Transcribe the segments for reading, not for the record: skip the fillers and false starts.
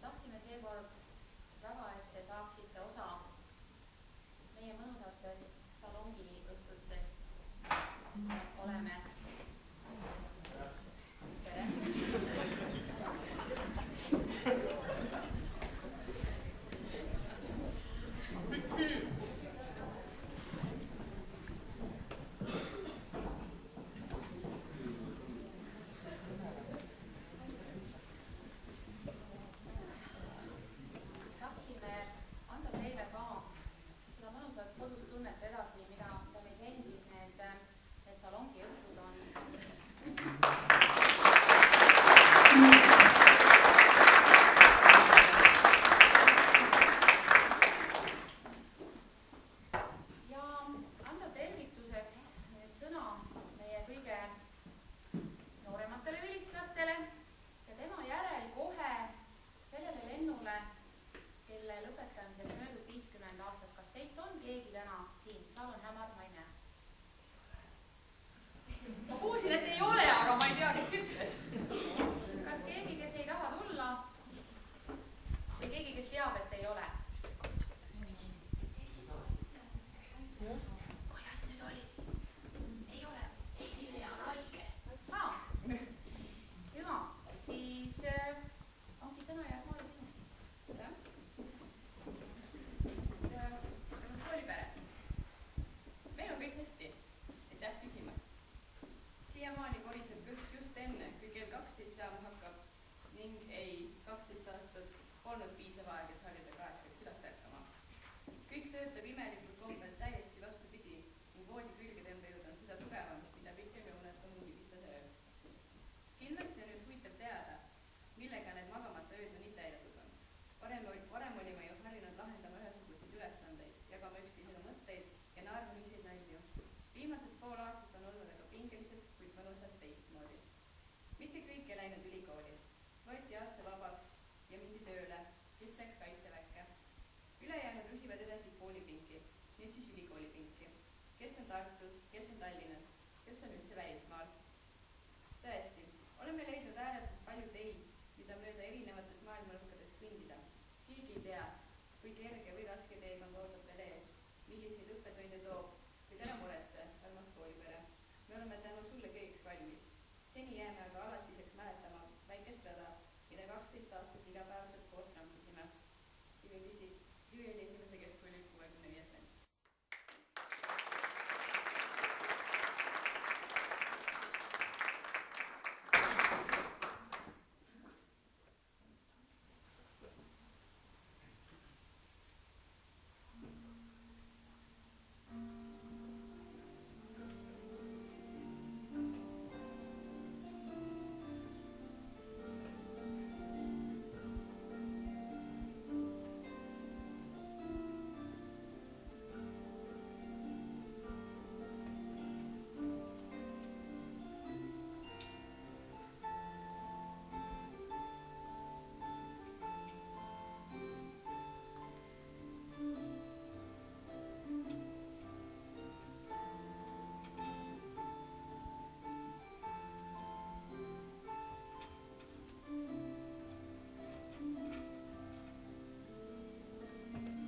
tahtsime seekord väga, et te saaksite osa meie mõnusatest salongiõhtutest, mis oleme.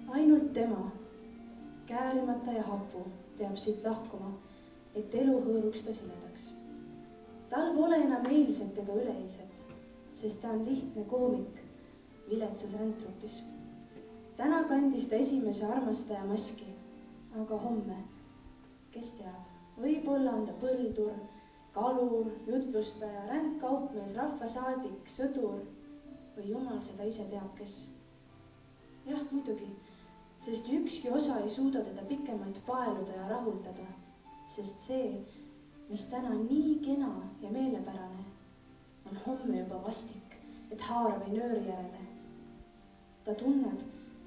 Ainult tema, käärimata ja hapu, peab siit lahkuma, et elu hõõruks ta siledaks. Tal pole enam eilset ega üleeilset, sest ta on lihtne koomik viletsas räntrupis. Täna kandis ta esimese armastaja maski, aga homme, kes teab, võib-olla on ta põldur, kalur, jutlustaja, ränk kaupmees, rahvasaadik, sõdur või jumal seda ise teab, kes. Jah, muidugi, sest ükski osa ei suuda teda pikemalt paeluda ja rahuldada, sest see, mis täna nii kena ja meelepärane, on homme juba vastik, et haara või nööri järele. Ta tunneb,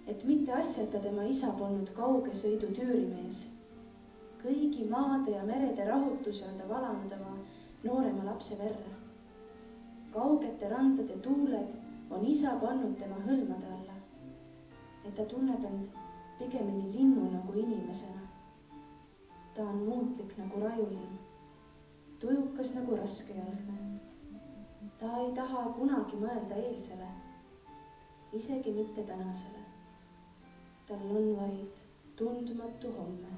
et mitte asjata tema isa polnud kauge sõidu tüürimees. Kõigi maade ja merede rahutuse on ta valanud oma noorema lapse verre. Kaugete randade tuuled on isa pannud tema hõlmade alla, et ta tunneb end pigemini linnuna kui inimesena. Ta on muutlik nagu rajulinn, tujukas nagu raskejalgne. Ta ei taha kunagi mõelda eilsele. isegi mitte tänasele. tal on vaid tundmatu homme.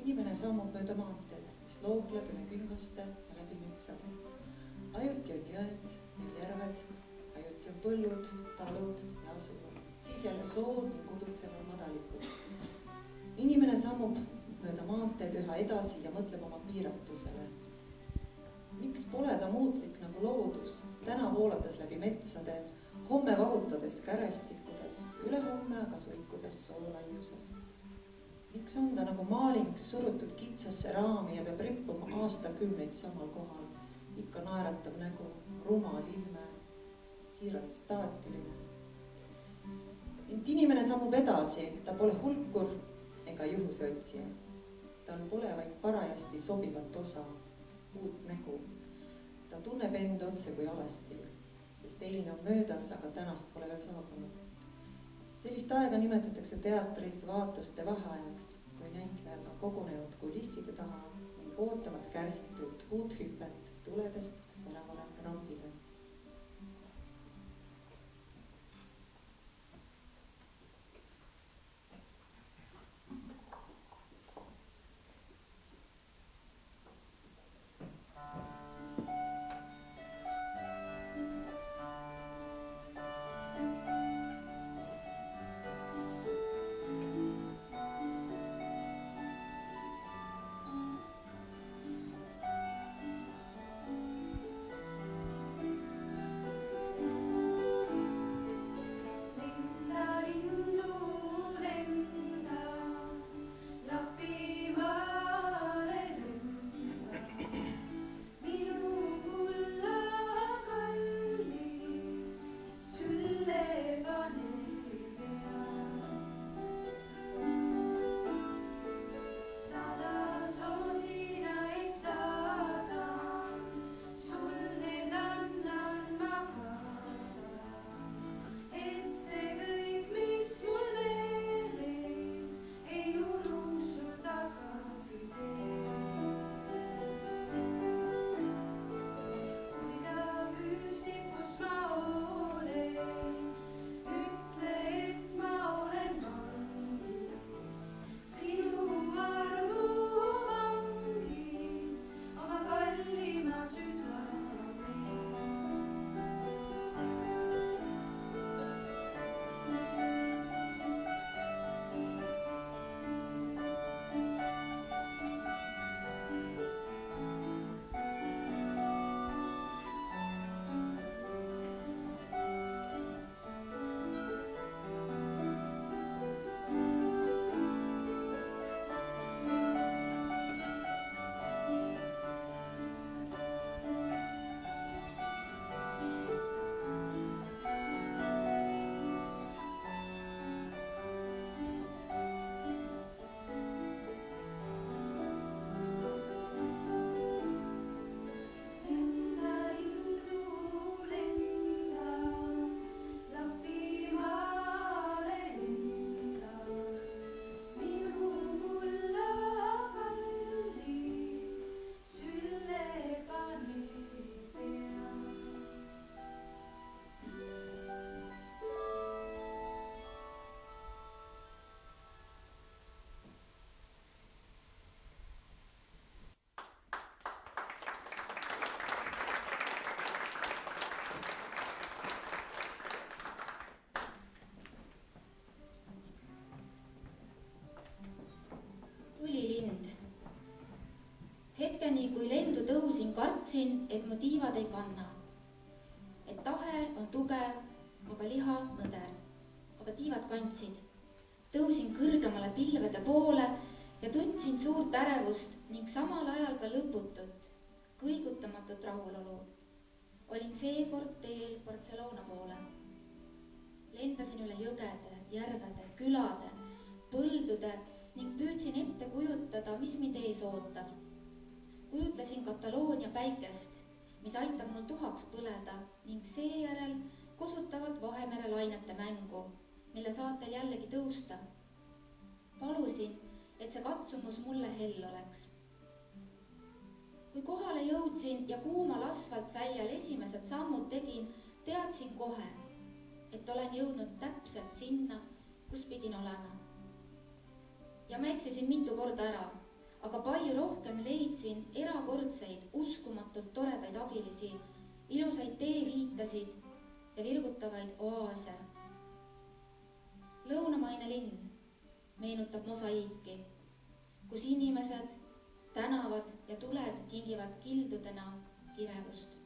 Inimene sammub mööda maanteed, mis loobleb üle küngaste ja läbi metsade. Ajuti on jõed ja järved, ajuti on põllud, talud ja asumad. Siis jälle sood ning udutsevad madalikud. Inimene sammub mööda maanteed üha edasi ja mõtleb oma piiratusele. Miks pole ta muutlik nagu loodus, täna voolades läbi metsade, homme vahutades kärestikkudes, ülehomme aga suikudes soolaiuses? Miks on ta nagu maaling surutud kitsasse raami ja peab rippuma aastakümneid samal kohal? Ikka naeratav nägu, rumal ilme, siiralt staatiline. Ent inimene sammub edasi, ta pole hulkur ega juhuse otsija. Tal pole vaid parajasti sobivat osa, uut nägu. Ta tunneb end otse kui alasti, sest eilne on möödas, aga tänast pole veel saabunud. Sellist aega nimetatakse teatris vaatuste vaheajaks, kui näitlejad on kogunenud kulisside taha ning ootavad kärsitult uut hüpet tuledest säravale rampile. teadsin, et mu tiivad ei kanna. Et tahe on tugev, aga liha nõder. Aga tiivad kandsid. Tõusin kõrgemale pilvede poole ja tundsin suurt ärevust ning samal ajal ka lõputut, kõigutamatut rahulolu. Olin seekord teel Barcelona poole. Lendasin üle jõgede, järvede, külade, põldude ning püüdsin ette kujutada, mis mind ees ootab. Kujutlesin Kataloonia päikest, mis aitab mul tuhaks põleda ning seejärel kosutavad Vahemere lainete mängu, mille saatel jällegi tõusta. Palusin, et see katsumus mulle hell oleks. Kui kohale jõudsin ja kuumal asfaltväljal esimesed sammud tegin, teadsin kohe, et olen jõudnud täpselt sinna, kus pidin olema. Ja ma eksisin mitu korda ära, aga palju rohkem leidsin erakordseid, uskumatult toredaid abilisi, ilusaid teeviitasid ja virgutavaid oaase. Lõunamaine linn meenutab mosaiiki, kus inimesed, tänavad ja tuled kingivad kildudena kirevust.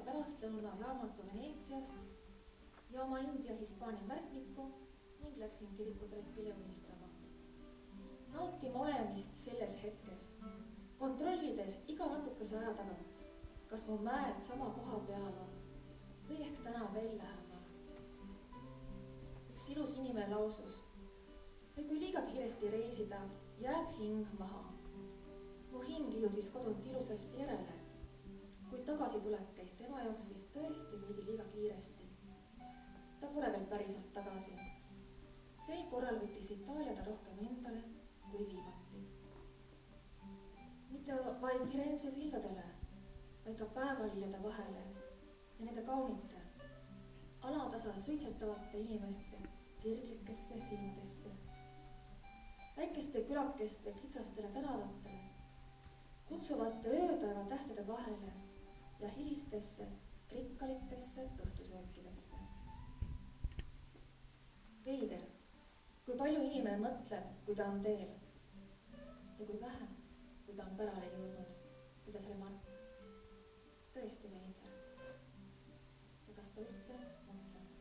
Pärastlõuna jaamatu Veneetsiast ja oma India Hispaania märkmiku ning läksin kirikutrepile unistama. Nautime olemist selles hetkes, kontrollides iga natukese aja tagant, kas mu mäed sama koha peal on või ehk täna veel lähemal. Üks ilus inimene lausus, et kui liiga kiiresti reisida, jääb hing maha. Mu hing jõudis kodunt ilusasti järele, kuid tagasitulek käis tema jaoks vist tõesti veidi liiga kiiresti. Ta pole veel päriselt tagasi. Sel korral võttis Itaalia ta rohkem endale kui viimati. Mitte vaid Firenze sildadele, vaid ka päevaliljade vahele ja nende kaunite, alatasa suitsetavate inimeste kirglikesse silmadesse, väikeste külakeste kitsastele tänavatele, kutsuvate öötaeva tähtede vahele ja hilistesse, rikkalikesse õhtusöökidesse. Veider, kui palju inimene mõtleb, kui ta on teel ja kui vähe, kui ta on pärale jõudnud, ütles Remark. Tõesti veider. Ja kas ta üldse mõtleb?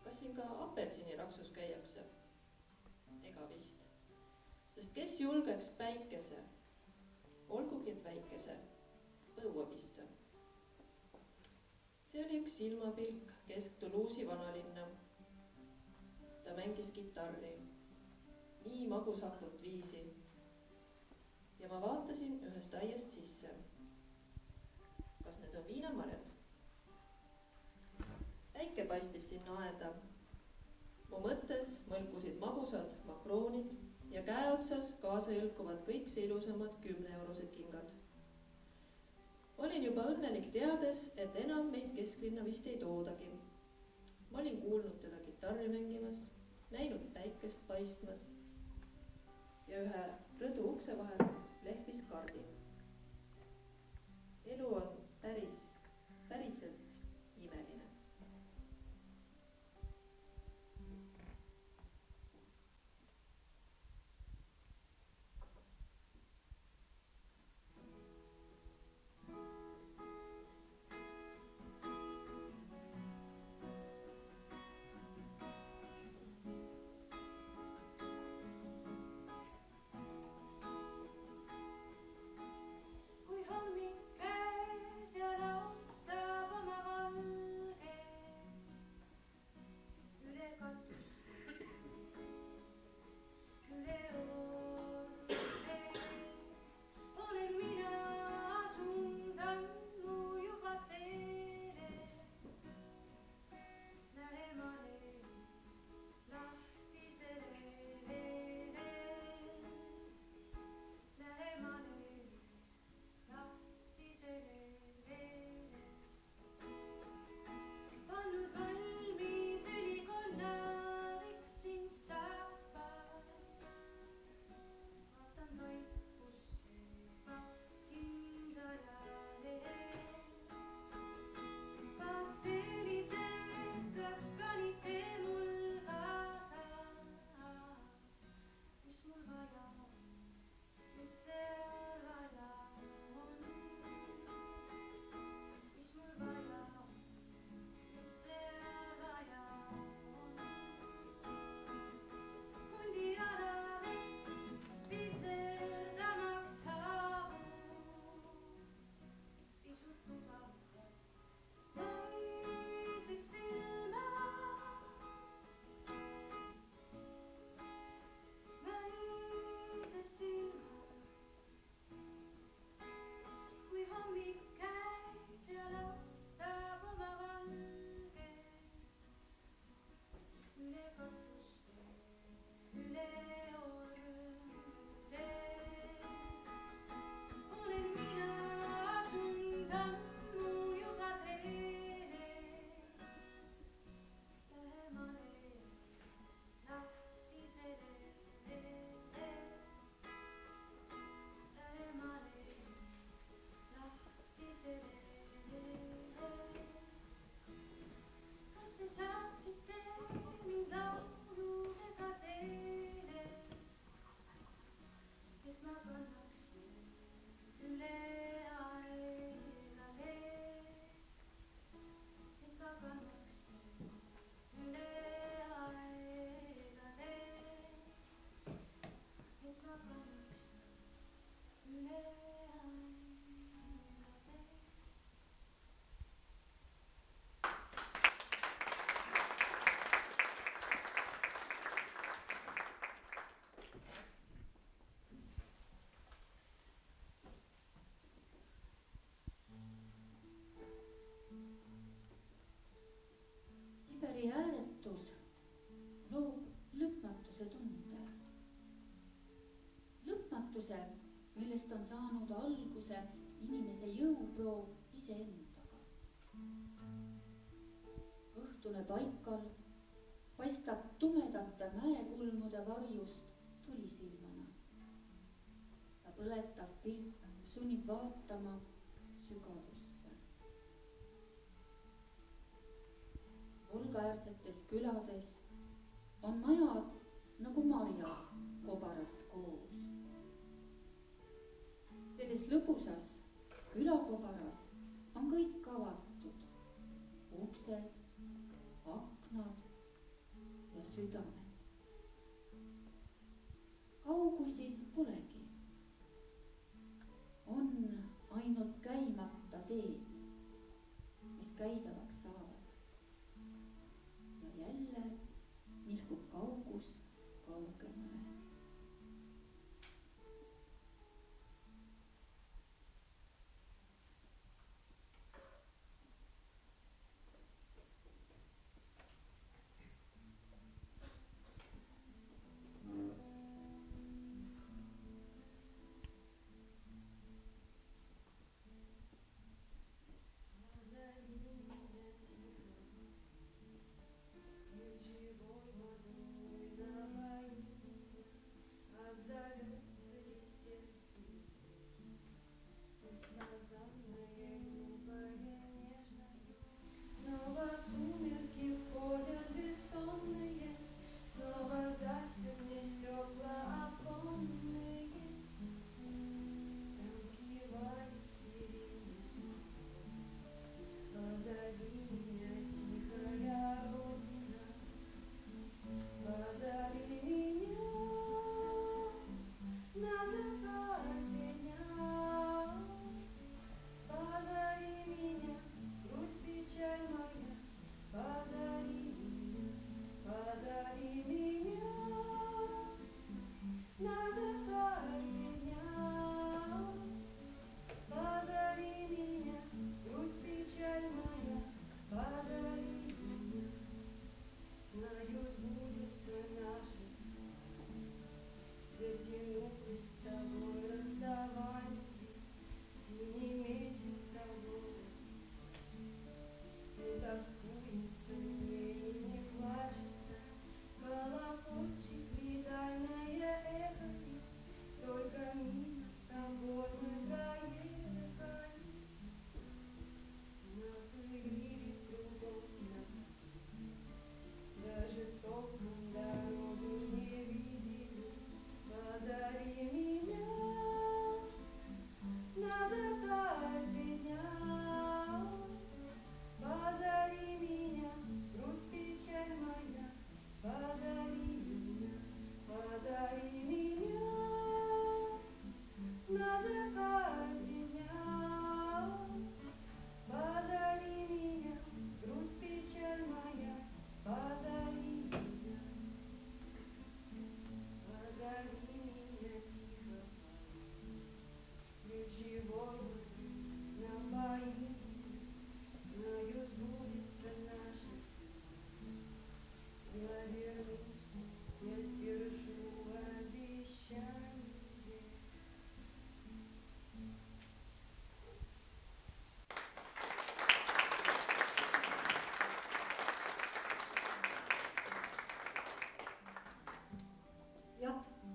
kas siin ka apelsiniraksus käiakse? Ega vist, sest kes julgeks päikese, olgugi et väikese, põua pista. See oli üks silmapilk kesk Toulouse'i vanalinna. Ta mängis kitarri, nii magusatut viisi. Ja ma vaatasin ühest aiast sisse. Kas need on viinamarjad? Päike paistis sinna aeda. Mu mõttes mõlkusid magusad makroonid ja käeotsas kaasa jõlkuvad kõik see ilusamad 10-eurosed kingad. Olin juba õnnelik teades, et enam meid kesklinna vist ei toodagi. Ma olin kuulnud teda kitarri mängimas, näinud päikest paistmas ja ühe rõdu ukse vahelt lehvis kardi. Elu on päriselt imeline. Siberi hääletus loob lõpmatuse tunde. Lõpmatuse, millest on saanud alguse inimese jõuproov iseendaga. Õhtune paikal paistab tumedate mäekulmude varjust tulisilmana. Ta põletav pilk sunnib vaatama sügavusse. Volgaäärsetes külades on majad nagu marjad kobaras koos. Selles lõbusas külakobaras on kõik avatud. Uksed, aknad,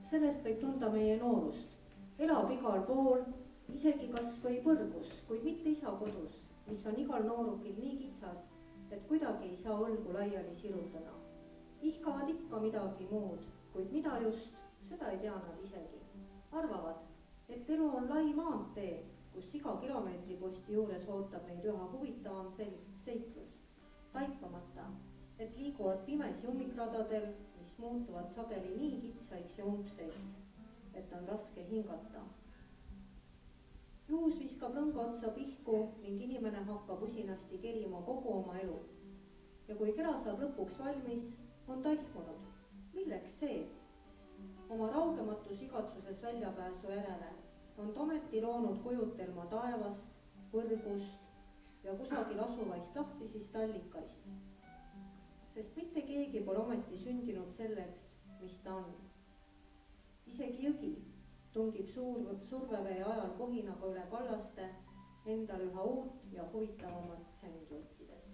sellest võib tunda meie noorust. Elab igal pool, isegi kas või põrgus, kuid mitte isa kodus, mis on igal noorukil nii kitsas, et kuidagi ei saa õlgu laiali sirutada. Ihkavad ikka midagi muud, kuid mida just, seda ei tea nad isegi. Arvavad, et elu on lai maantee, kus iga kilomeetriposti juures ootab neid üha huvitavam seiklus, taipamata, et liiguvad pimesi ummikradadel, mis muutuvad sageli nii kitsaiks ja umbseks, et on raske hingata. Juus viskab rõnga otsa pihku ning inimene hakkab usinasti kerima kogu oma elu. Ja kui kera saab lõpuks valmis, on ta ihmunud. Milleks see? Oma raugematus igatsuses väljapääsu järele on Tometi loonud kujutelma taevast, võrgust ja kusagil asuvaist lahtisist allikaist. Sest mitte keegi pole ometi sündinud selleks, mis ta on. Isegi jõgi tungib survevee ajal kohinaga üle kallaste endal üha uut ja huvitavamat sängi otsides.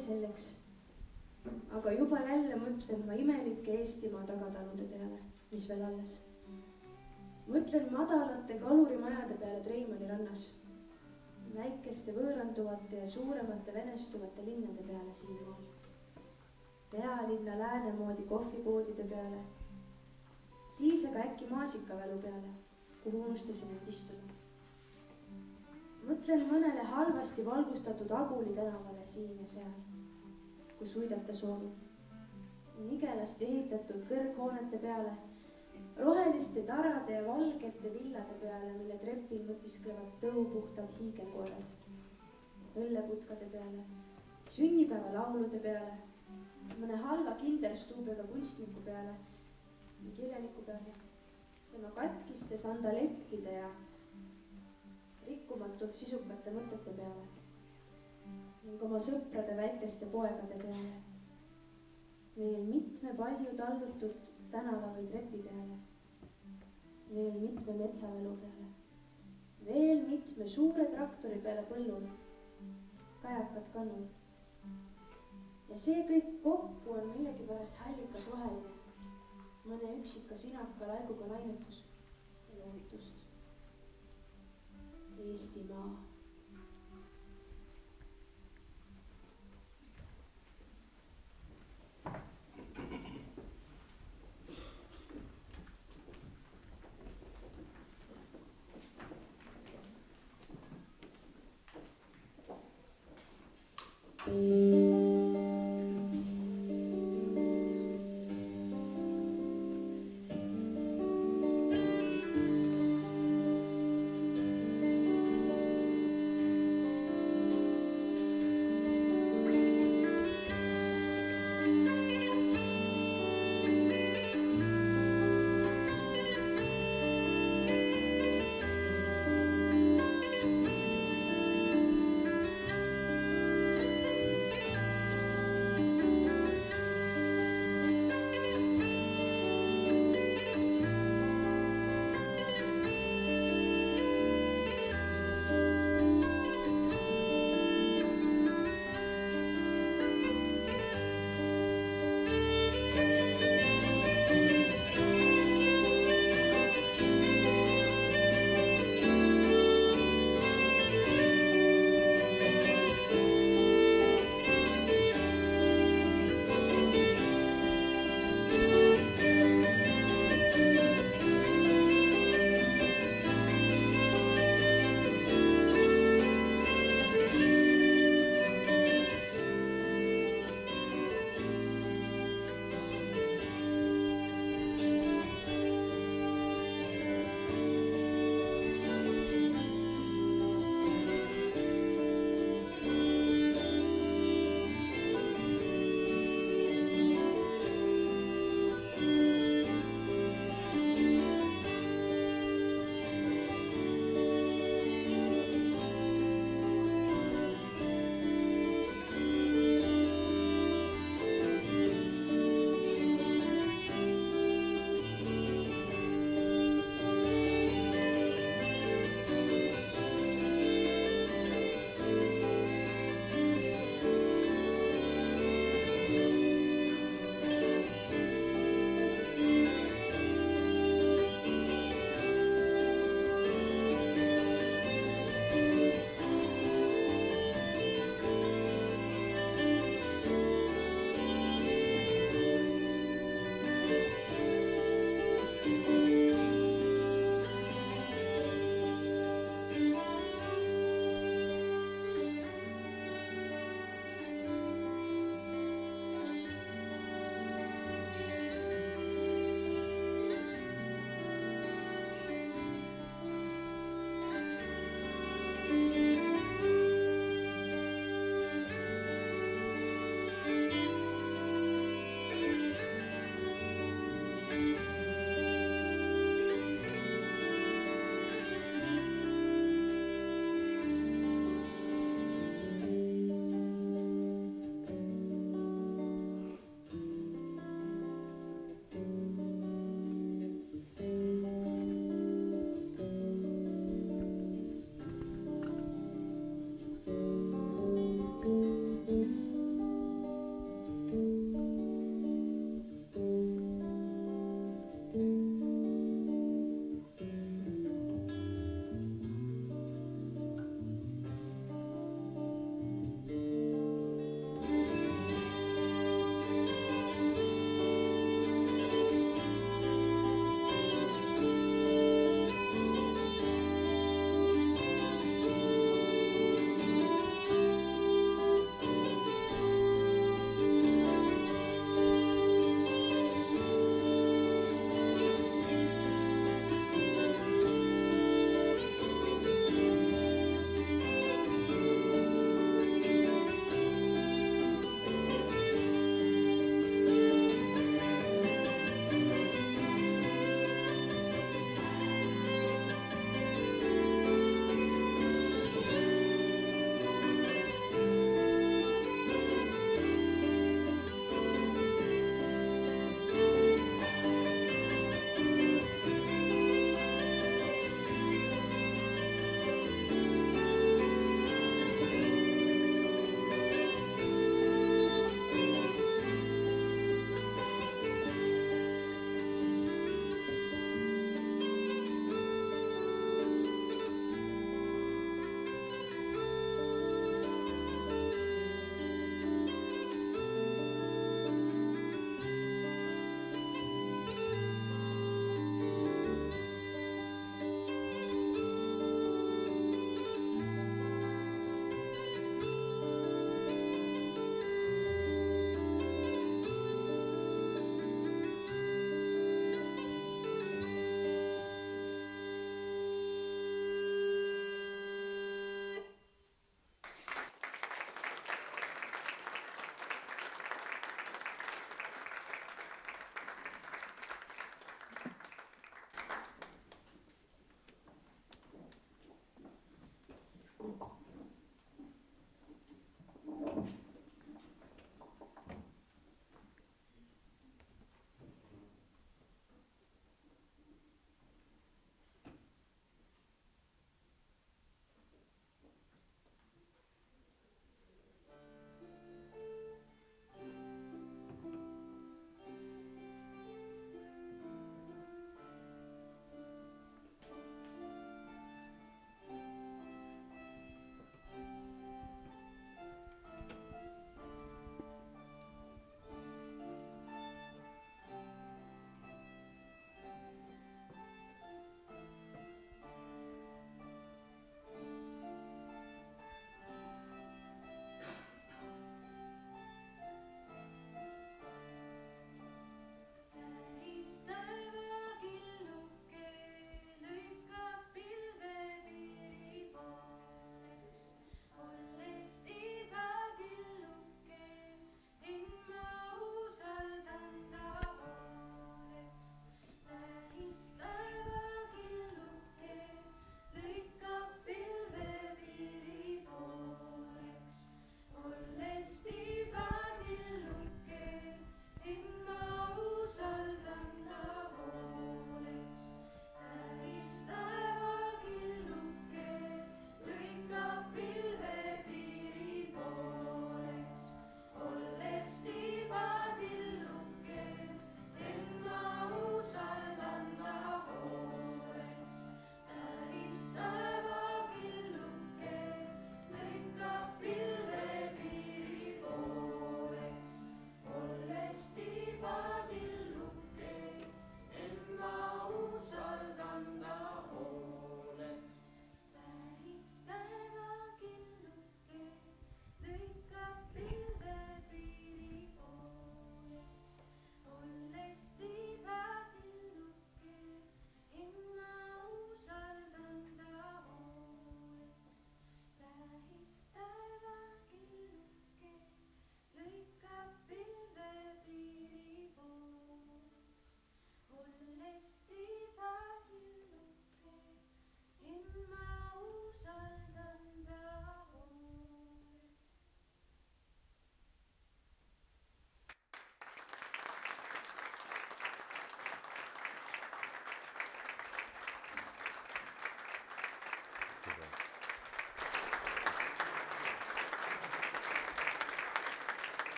Selleks. Aga juba jälle mõtlen ma imelike Eestimaa tagatalude peale, mis veel alles. Mõtlen madalate kalurimajade peale Treimani rannas, väikeste võõranduvate ja suuremate venestuvate linnade peale siinmaal, pealinna lääne moodi kohvipoodide peale, siis aga äkki maasikavälu peale, kuhu unustasin end istuda. Mõtlen mõnele halvasti valgustatud Aguli tänavale siin ja seal, kus uidata soovib. nigelasti ehitatud kõrghoonete peale, roheliste tarade ja valgete villade peale, mille trepil mõtisklevad tõupuhtad hiigelkoerad, õlleputkade peale, sünnipäevalaulude peale, mõne halva kinderstuubiga kunstniku peale ja kirjaniku peale, tema katkiste sandalettide ja rikkumatult sisukate mõtete peale ning oma sõprade väikeste poegade peale, veel mitme palju tallutud tänava või trepi peale, veel mitme metsavälu peale, veel mitme suure traktori peale põllul, kajakad kannul. Ja see kõik kokku on millegipärast hällikas roheline, mõne üksika sinaka laiguga lainetus ja lootust. Eestimaa.